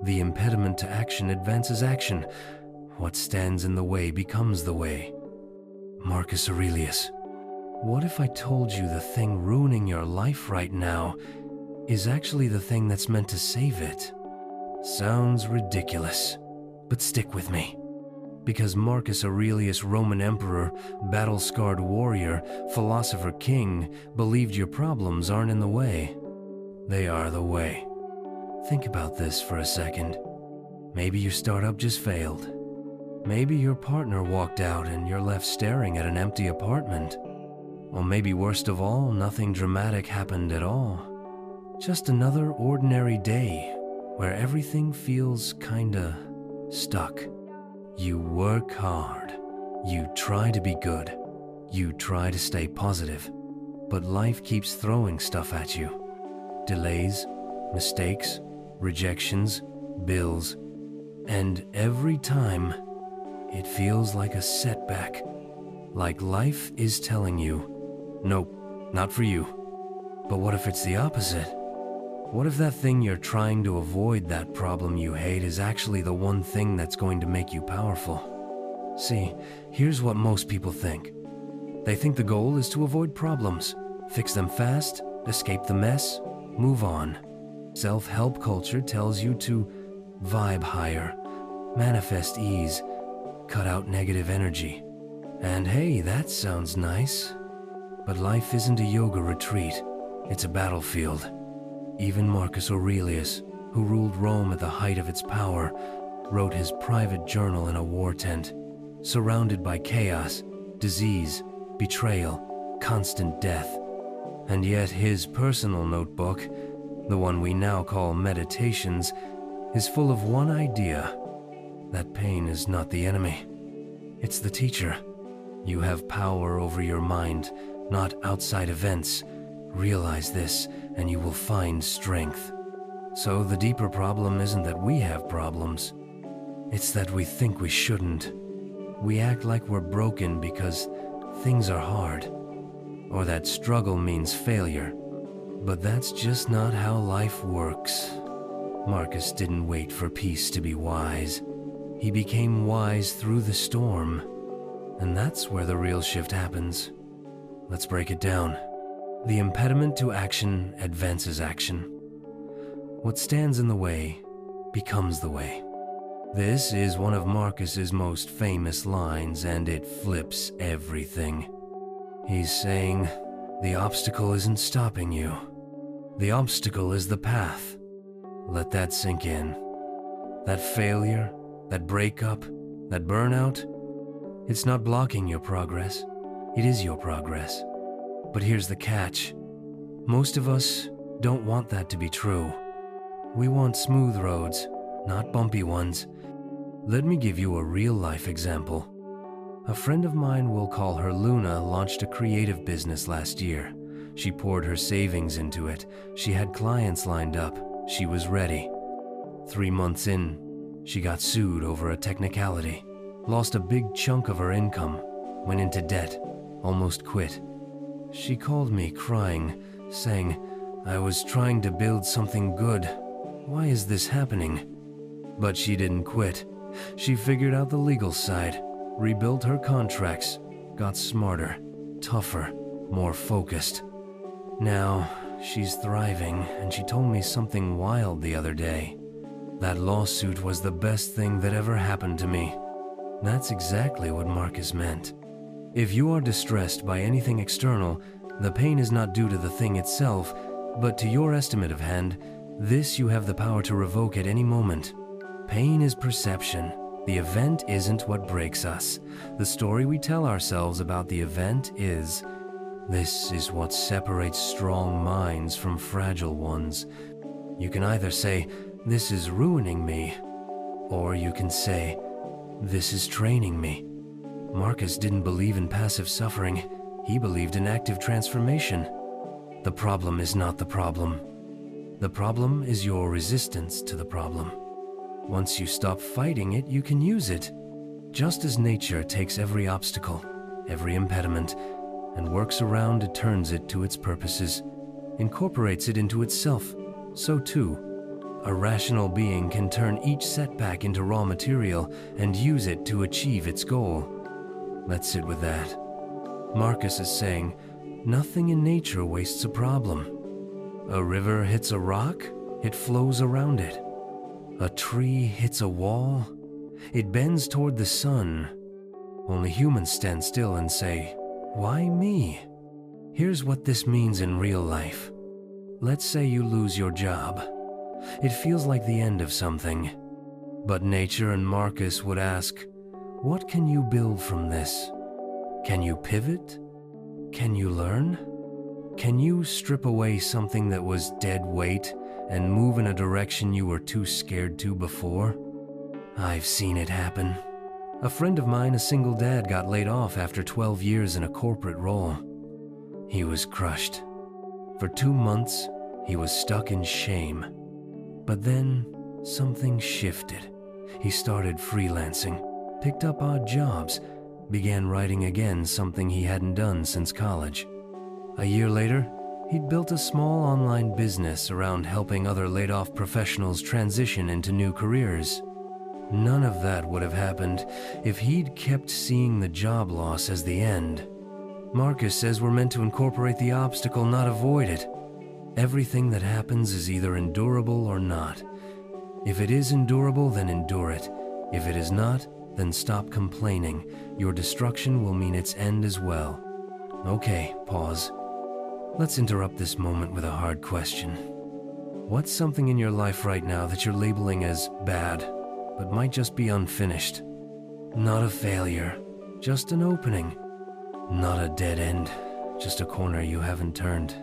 The impediment to action advances action. What stands in the way becomes the way. Marcus Aurelius. What if I told you the thing ruining your life right now is actually the thing that's meant to save it? Sounds ridiculous, but stick with me. Because Marcus Aurelius, Roman Emperor, battle-scarred warrior, philosopher king, believed your problems aren't in the way. They are the way. Think about this for a second. Maybe your startup just failed. Maybe your partner walked out and you're left staring at an empty apartment. Or maybe worst of all, nothing dramatic happened at all. Just another ordinary day where everything feels kinda stuck. You work hard. You try to be good. You try to stay positive. But life keeps throwing stuff at you. Delays, mistakes, rejections, bills. And every time, it feels like a setback. Like life is telling you, nope, not for you. But what if it's the opposite? What if that thing you're trying to avoid, that problem you hate, is actually the one thing that's going to make you powerful? See, here's what most people think. They think the goal is to avoid problems, fix them fast, escape the mess, move on. Self-help culture tells you to vibe higher, manifest ease, cut out negative energy. And hey, that sounds nice. But life isn't a yoga retreat, it's a battlefield. Even Marcus Aurelius, who ruled Rome at the height of its power, wrote his private journal in a war tent, surrounded by chaos, disease, betrayal, constant death. And yet his personal notebook, the one we now call Meditations, is full of one idea: that pain is not the enemy. It's the teacher. You have power over your mind, not outside events. Realize this, and you will find strength. So the deeper problem isn't that we have problems. It's that we think we shouldn't. We act like we're broken because things are hard, or that struggle means failure. But that's just not how life works. Marcus didn't wait for peace to be wise. He became wise through the storm. And that's where the real shift happens. Let's break it down. The impediment to action advances action. What stands in the way becomes the way. This is one of Marcus's most famous lines, and it flips everything. He's saying, the obstacle isn't stopping you. The obstacle is the path. Let that sink in. That failure, that breakup, that burnout, it's not blocking your progress. It is your progress. But here's the catch. Most of us don't want that to be true. We want smooth roads, not bumpy ones. Let me give you a real-life example. A friend of mine, we'll call her Luna, launched a creative business last year. She poured her savings into it. She had clients lined up. She was ready. 3 months in, she got sued over a technicality, lost a big chunk of her income, went into debt, almost quit. She called me crying, saying, I was trying to build something good. Why is this happening? But she didn't quit. She figured out the legal side, rebuilt her contracts, got smarter, tougher, more focused. Now, she's thriving, and she told me something wild the other day. That lawsuit was the best thing that ever happened to me. That's exactly what Marcus meant. If you are distressed by anything external, the pain is not due to the thing itself, but to your estimate of hand. This you have the power to revoke at any moment. Pain is perception. The event isn't what breaks us. The story we tell ourselves about the event is. This is what separates strong minds from fragile ones. You can either say, this is ruining me, or you can say, this is training me. Marcus didn't believe in passive suffering. He believed in active transformation. The problem is not the problem. The problem is your resistance to the problem. Once you stop fighting it, you can use it. Just as nature takes every obstacle, every impediment, and works around it, turns it to its purposes, incorporates it into itself, so too, A rational being can turn each setback into raw material and use it to achieve its goal. Let's sit with that. Marcus is saying, nothing in nature wastes a problem. A river hits a rock, it flows around it. A tree hits a wall, it bends toward the sun. Only humans stand still and say, why me? Here's what this means in real life. Let's say you lose your job. It feels like the end of something. But nature and Marcus would ask, what can you build from this? Can you pivot? Can you learn? Can you strip away something that was dead weight and move in a direction you were too scared to before? I've seen it happen. A friend of mine, a single dad, got laid off after 12 years in a corporate role. He was crushed. For 2 months, he was stuck in shame. But then, something shifted. He started freelancing, picked up odd jobs, began writing again, something he hadn't done since college. A year later, he'd built a small online business around helping other laid-off professionals transition into new careers. None of that would have happened if he'd kept seeing the job loss as the end. Marcus says we're meant to incorporate the obstacle, not avoid it. Everything that happens is either endurable or not. If it is endurable, then endure it. If it is not, then stop complaining. Your destruction will mean its end as well. Okay, pause. Let's interrupt this moment with a hard question. What's something in your life right now that you're labeling as bad, but might just be unfinished? Not a failure, just an opening. Not a dead end, just a corner you haven't turned.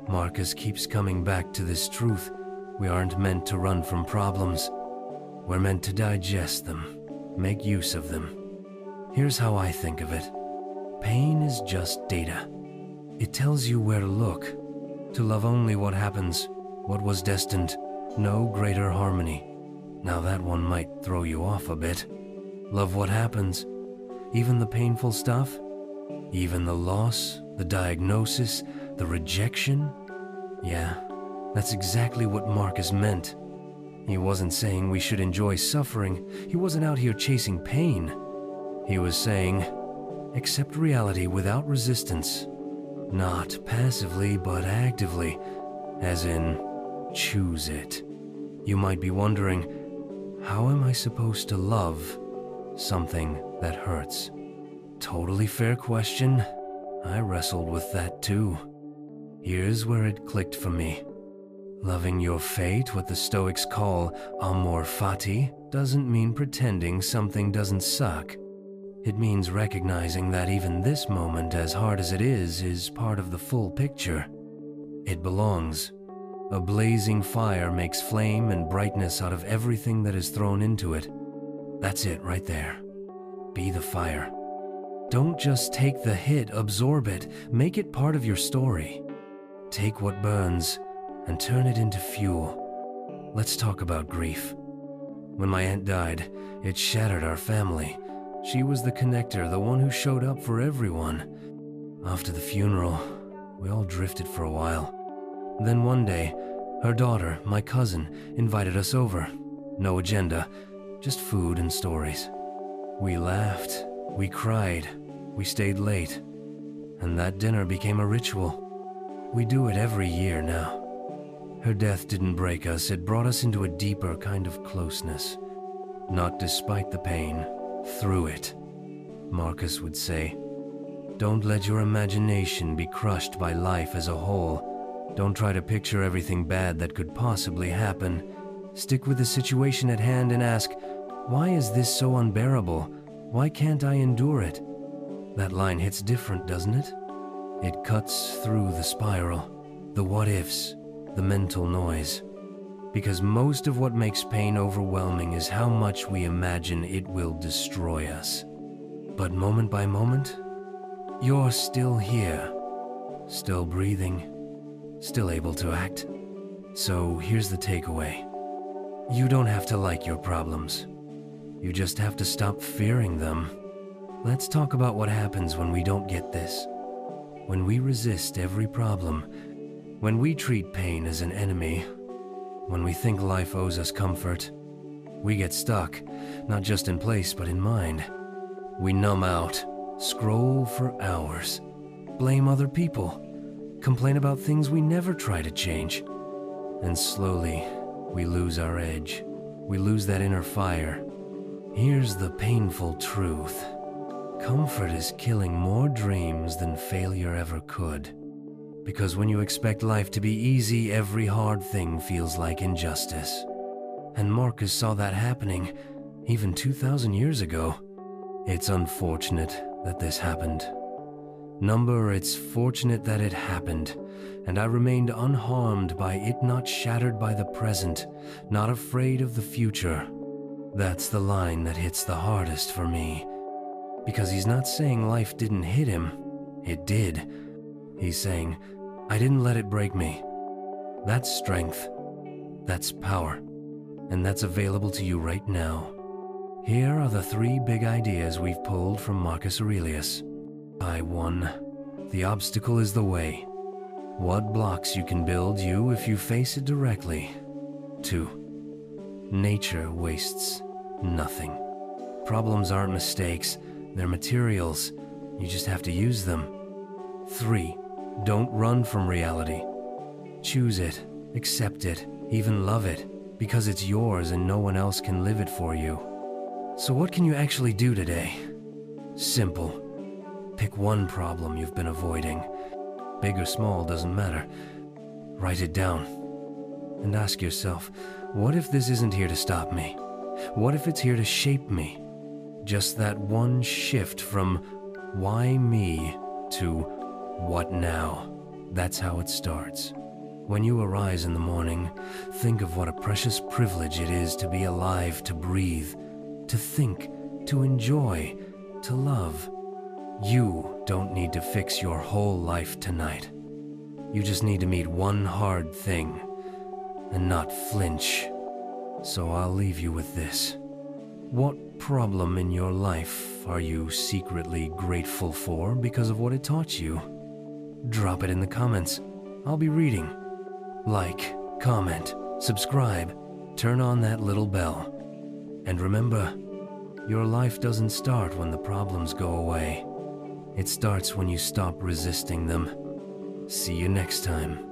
Marcus keeps coming back to this truth. We aren't meant to run from problems. We're meant to digest them, make use of them. Here's how I think of it. Pain is just data. It tells you where to look, to love only what happens, what was destined, no greater harmony. Now that one might throw you off a bit. Love what happens, even the painful stuff, even the loss, the diagnosis, the rejection. Yeah, that's exactly what Marcus meant. He wasn't saying we should enjoy suffering. He wasn't out here chasing pain. He was saying, accept reality without resistance. Not passively, but actively, as in, choose it. You might be wondering, how am I supposed to love something that hurts? Totally fair question. I wrestled with that too. Here's where it clicked for me. Loving your fate, what the Stoics call Amor Fati, doesn't mean pretending something doesn't suck. It means recognizing that even this moment, as hard as it is part of the full picture. It belongs. A blazing fire makes flame and brightness out of everything that is thrown into it. That's it right there. Be the fire. Don't just take the hit, absorb it, make it part of your story. Take what burns and turn it into fuel. Let's talk about grief. When my aunt died, it shattered our family. She was the connector, the one who showed up for everyone. After the funeral, we all drifted for a while. Then one day, her daughter, my cousin, invited us over. No agenda, just food and stories. We laughed, we cried, we stayed late, and that dinner became a ritual. We do it every year now. Her death didn't break us, it brought us into a deeper kind of closeness. Not despite the pain, through it. Marcus would say, don't let your imagination be crushed by life as a whole. Don't try to picture everything bad that could possibly happen. Stick with the situation at hand and ask, why is this so unbearable? Why can't I endure it? That line hits different, doesn't it? It cuts through the spiral, the what-ifs, the mental noise. Because most of what makes pain overwhelming is how much we imagine it will destroy us. But moment by moment, you're still here, still breathing, still able to act. So here's the takeaway. You don't have to like your problems. You just have to stop fearing them. Let's talk about what happens when we don't get this. When we resist every problem, when we treat pain as an enemy, When we think life owes us comfort, we get stuck, not just in place but in mind. We numb out, scroll for hours, blame other people, complain about things we never try to change. And slowly, we lose our edge. We lose that inner fire. Here's the painful truth. Comfort is killing more dreams than failure ever could. Because when you expect life to be easy, every hard thing feels like injustice. And Marcus saw that happening even 2,000 years ago. It's unfortunate that this happened. Number, it's fortunate that it happened, and I remained unharmed by it, not shattered by the present, not afraid of the future. That's the line that hits the hardest for me. Because he's not saying life didn't hit him. It did. He's saying, I didn't let it break me. That's strength. That's power. And that's available to you right now. Here are the 3 big ideas we've pulled from Marcus Aurelius. I1. The obstacle is the way. What blocks you can build you if you face it directly. 2. Nature wastes nothing. Problems aren't mistakes, they're materials. You just have to use them. 3. Don't run from reality. Choose it, accept it, even love it, because it's yours and no one else can live it for you. So what can you actually do today? Simple. Pick one problem you've been avoiding. Big or small, doesn't matter. Write it down. And ask yourself, what if this isn't here to stop me? What if it's here to shape me? Just that one shift from why me to what now? That's how it starts. When you arise in the morning, think of what a precious privilege it is to be alive, to breathe, to think, to enjoy, to love. You don't need to fix your whole life tonight. You just need to meet one hard thing and not flinch. So I'll leave you with this. What problem in your life are you secretly grateful for because of what it taught you? Drop it in the comments. I'll be reading. Like, comment, subscribe, turn on that little bell. And remember, your life doesn't start when the problems go away. It starts when you stop resisting them. See you next time.